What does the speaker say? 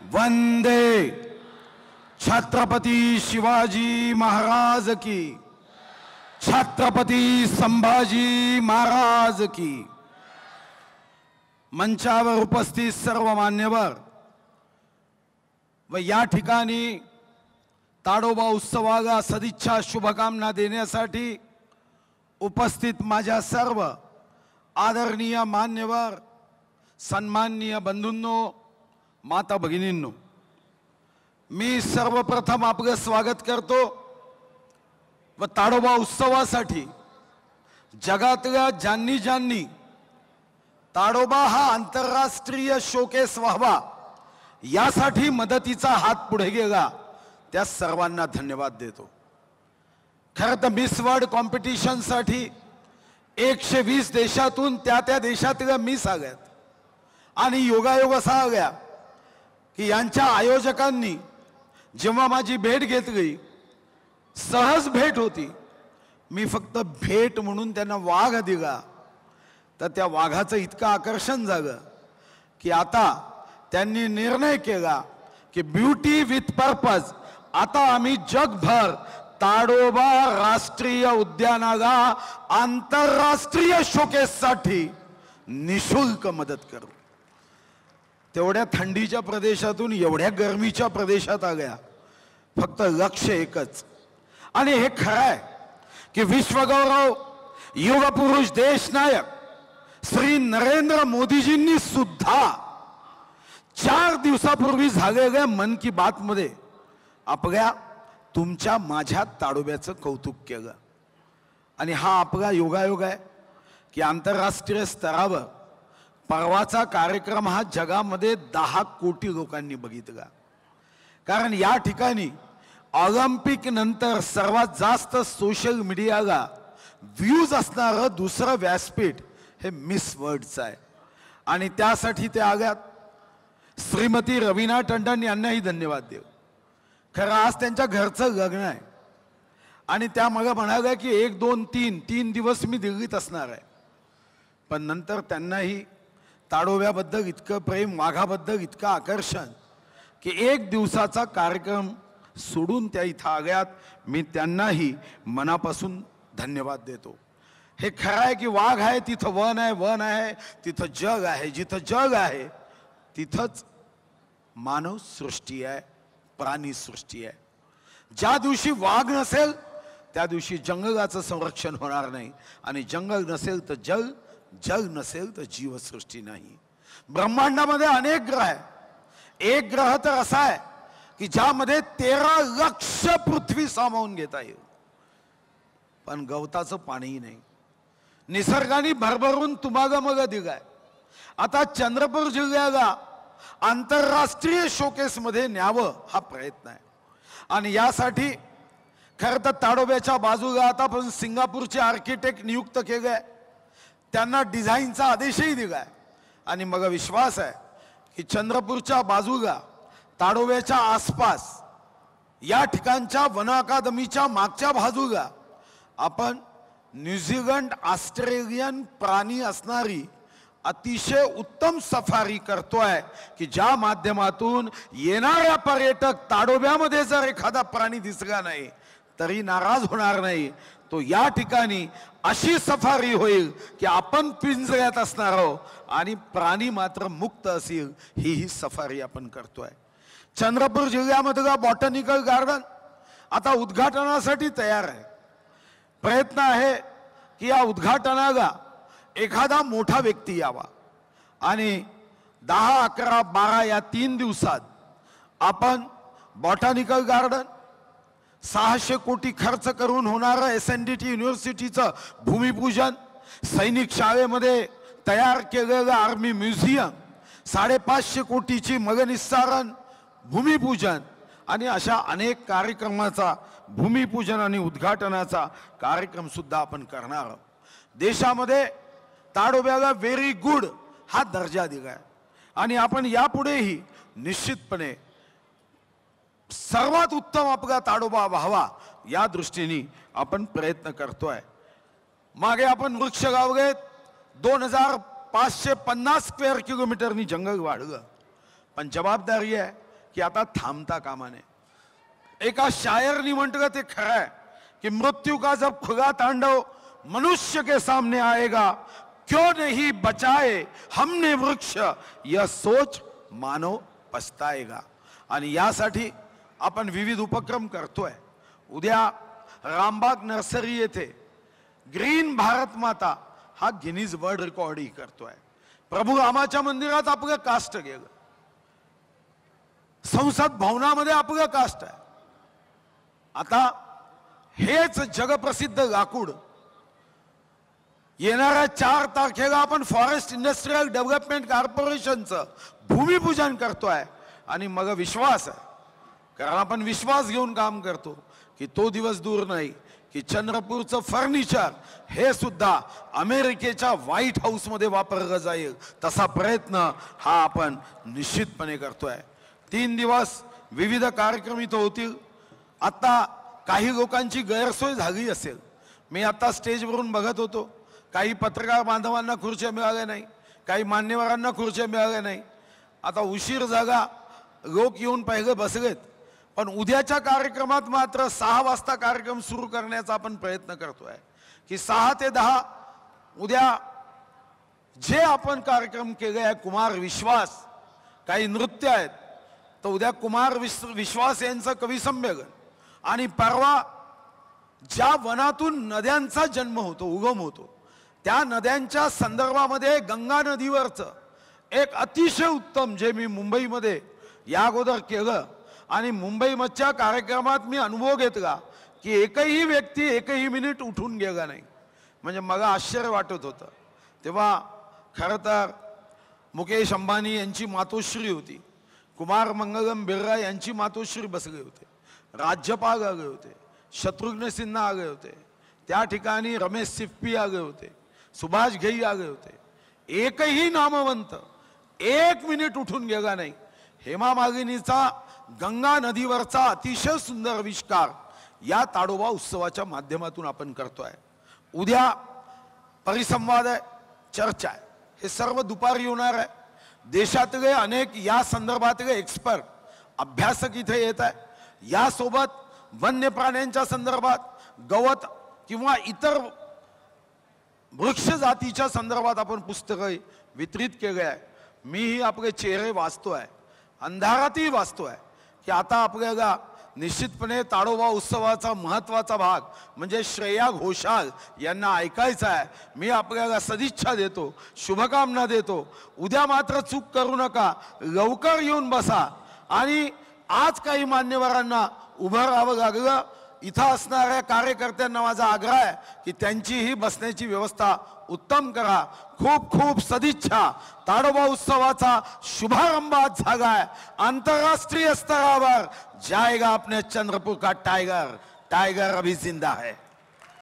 वंदे छत्रपती शिवाजी महाराज की, छत्रपती संभाजी महाराज की। मंचावर उपस्थित सर्व मान्यवर व या ठिकाणी ताडोबा उत्सवाला सदिच्छा शुभकामना देण्यासाठी उपस्थित माझ्या सर्व आदरणीय मान्यवर, सन्माननीय बंधूंनो, माता भगिनींनो, मी सर्वप्रथम आपलं स्वागत करतो व ताडोबा उत्सवासाठी जगातल्या ज्यांनी ताडोबा हा आंतरराष्ट्रीय शोकेस व्हावा यासाठी मदतीचा हात पुढे गेला त्या सर्वांना धन्यवाद देतो। खरं तर मिस वर्ल्ड कॉम्पिटिशन साठी 120 देशातून त्या देशातल्या मिस आल्यात आणि योगायोग असा आला की यांच्या आयोजकांनी जेव्हा माझी भेट घेतली, सहज भेट होती, मी फक्त भेट म्हणून त्यांना वाघ दिला, तर त्या वाघाचं इतकं आकर्षण झालं की आता त्यांनी निर्णय केला की ब्युटी विथ पर्पज आता आम्ही जगभर ताडोबा राष्ट्रीय उद्यानाला आंतरराष्ट्रीय शोकेससाठी निशुल्क मदत करू। तेवढ्या थंडीच्या प्रदेशातून एवढ्या गरमीच्या प्रदेशात आल्या, फक्त लक्ष एकच। आणि हे खरं आहे की विश्वगौरव युगपुरुष देशनायक श्री नरेंद्र मोदीजींनी सुद्धा 4 दिवसापूर्वी झालेल्या मन की बात मध्ये आपल्या तुमच्या माझ्या ताडोब्याचं कौतुक केलं। आणि हा आपला योगायोग आहे की आंतरराष्ट्रीय स्तरावर परवाचा कार्यक्रम हा जगामध्ये 10 कोटी लोकांनी बघितला। कारण या ठिकाणी ऑलिम्पिक नंतर सर्वात जास्त सोशल मीडियाला व्ह्यूज असणारं दुसरं व्यासपीठ हे मिस वर्ल्डचं आहे आणि त्यासाठी ते आल्यात। श्रीमती रवीना टंडन यांनाही धन्यवाद देऊ। खरं आज त्यांच्या घरचं लग्न आहे आणि त्या मला म्हणाल्या की 1 2 3 दिवस मी दिल्लीत असणार आहे, पण नंतर त्यांनाही ताडोब्याबद्दल इतकं प्रेम, वाघाबद्दल इतकं आकर्षण की 1 दिवसाचा कार्यक्रम सोडून त्या इथं आल्यात। मी त्यांनाही मनापासून धन्यवाद देतो। हे खरं आहे की वाघ आहे तिथं वन आहे, वन आहे तिथं जग आहे, जिथं जग आहे तिथंच मानव सृष्टी आहे, प्राणी सृष्टी आहे। ज्या दिवशी वाघ नसेल त्या दिवशी जंगलाचं संरक्षण होणार नाही आणि जंगल नसेल तर जग, जग नसेल तर जीवसृष्टी नाही। ब्रह्मांडामध्ये अनेक ग्रह आहे, एक ग्रह तर असा आहे की ज्यामध्ये 13 लक्ष पृथ्वी सामावून घेता येईल, पण गवताचं पाणीही नाही। निसर्गाने भरभरून तुम्हाला मग दिलाय। आता चंद्रपूर जिल्ह्याला आंतरराष्ट्रीय शोकेस मध्ये न्यावं हा प्रयत्न आहे आणि यासाठी खरं तर ताडोब्याच्या बाजूला आतापासून सिंगापूरचे आर्किटेक्ट नियुक्त केले, त्यांना डिझाईनचा आदेशही दिलाय आणि मला विश्वास आहे की चंद्रपूरच्या बाजूला ताडोब्याच्या आसपास या ठिकाणच्या वन अकादमीच्या मागच्या बाजूला आपण न्यूझीलंड ऑस्ट्रेलियन प्राणी असणारी अतिशय उत्तम सफारी करतोय की ज्या माध्यमातून येणाऱ्या पर्यटक ताडोब्यामध्ये जर एखादा प्राणी दिसला नाही तरी नाराज होणार नाही। तो या ठिकाणी अशी सफारी होईल की आपण पिंजऱ्यात असणार आहोत आणि प्राणी मात्र मुक्त असेल, ही सफारी आपण करतोय। चंद्रपूर जिल्ह्यामधला बॉटनिकल गार्डन आता उद्घाटनासाठी तयार आहे। प्रयत्न आहे की या उद्घाटनाला एखादा मोठा व्यक्ती यावा आणि 10, 11, 12 या 3 दिवसात आपण बॉटनिकल गार्डन 600 कोटी खर्च करून होणारं SNDT युनिव्हर्सिटीचं भूमिपूजन, सैनिक शाळेमध्ये तयार केलेलं आर्मी म्युझियम, 550 कोटीची मगनिस्सारण भूमिपूजन आणि अशा अनेक कार्यक्रमाचा भूमिपूजन आणि उद्घाटनाचा कार्यक्रम सुद्धा आपण करणार आहोत। देशामध्ये ताडोब्याला व्हेरी गुड हा दर्जा दिलाय आणि आपण यापुढेही निश्चितपणे सर्वात उत्तम आपला ताडोबा व्हावा या दृष्टीने आपण प्रयत्न करतोय। मागे आपण वृक्ष लावलेत, 2550 स्क्वेअर किलोमीटरनी जंगल वाढलं, पण जबाबदारी आहे की आता थांबता कामा नये. एका शायरनी म्हटलं ते खरं आहे कि मृत्यु का जब खुदा तांडव मनुष्य के सामने आएगा, क्यों नहीं बचाए हमने वृक्ष, यह सोच मानव पछताएगा. आणि यासाठी आपण विविध उपक्रम करतोय. उद्या रामबाग नर्सरी येथे ग्रीन भारत माता हा गिनीज वर्ल्ड रेकॉर्ड ही करतोय. प्रभू रामाच्या मंदिरात आपलं कास्ट गेलं, संसद भवनामध्ये आपलं कास्ट आहे. आता हेच जगप्रसिद्ध लाकूड येणाऱ्या 4 तारखेला आपण फॉरेस्ट इंडस्ट्रियल डेव्हलपमेंट कॉर्पोरेशनचं भूमिपूजन करतोय. आणि मग विश्वास आहे, कारण आपण विश्वास घेऊन काम करतो की तो दिवस दूर नाही की चंद्रपूरचं फर्निचर हे सुद्धा अमेरिकेच्या व्हाईट हाऊस मध्ये वापरलं जाईल. तसा प्रयत्न हा आपण निश्चितपणे करतोय. 3 दिवस विविध कार्यक्रम इथं होतील. आता काही लोकांची गैरसोय झाली असेल. मी आता स्टेजवरून बघत होतो, काही पत्रकार बांधवांना खुर्च्या मिळाल्या नाही, काही मान्यवरांना खुर्च्या मिळाल्या नाही. आता उशीर जागा लोक येऊन पहिले बसलेत. पण उद्याच्या कार्यक्रमात मात्र 6 वाजता कार्यक्रम सुरू करण्याचा आपण प्रयत्न करतोय की 6 ते 10 उद्या जे आपण कार्यक्रम केले आहे. कुमार विश्वास काही नृत्य आहेत, तर उद्या कुमार विश्वास यांचं कवी संमेलन. आणि परवा ज्या वनातून नद्यांचा जन्म होतो, उगम होतो, त्या नद्यांच्या संदर्भामध्ये गंगा नदीवरचं एक अतिशय उत्तम जे मी मुंबईमध्ये या अगोदर केलं आणि मुंबईमधच्या कार्यक्रमात मी अनुभव घेतला की एकही व्यक्ती एकही मिनिट उठून गेला नाही. म्हणजे मला आश्चर्य वाटत होतं. तेव्हा खरं तर मुकेश अंबानी यांची मातोश्री होती, कुमार मंगलम बिर्ला यांची मातोश्री बसले होते, राज्यपाल आले होते, शत्रुघ्न सिन्हा आले होते, त्या ठिकाणी रमेश सिप्पी आले होते, सुभाष घई आले होते. एकही नामवंत 1 मिनिट उठून गेला नाही. हेमा मालिनीचा गंगा नदीवरचा अतिशय सुंदर आविष्कार या ताडोबा उत्सवाच्या माध्यमातून आपण करतोय. उद्या परिसंवाद आहे, चर्चा आहे, हे सर्व दुपारी होणार आहे. देशातले अनेक या संदर्भातले एक्सपर्ट अभ्यासक इथे येत आहे. यासोबत वन्य प्राण्यांच्या संदर्भात, गवत किंवा इतर वृक्ष जातीच्या संदर्भात आपण पुस्तकं वितरित केले आहे. मीही आपले चेहरे वाचतोय, अंधारातही वाचतोय की आता आपल्याला निश्चितपणे ताडोबा उत्सवाचा महत्त्वाचा भाग म्हणजे श्रेया घोषाल यांना ऐकायचा आहे. मी आपल्याला सदिच्छा देतो, शुभकामना देतो. उद्या मात्र चूक करू नका, लवकर येऊन बसा. आणि आज काही मान्यवरांना उभं राहावं लागलं. इथं असणाऱ्या कार्यकर्त्यांना माझा आग्रह आहे की त्यांचीही बसण्याची व्यवस्था उत्तम करा. खूप खूप सदिच्छा. ताडोबा उत्सवाचा शुभारंभ आज झाला आहे. आंतरराष्ट्रीय स्तरावर जाएगा अपने चंद्रपुर का टाइगर. टाइगर अभी जिंदा है.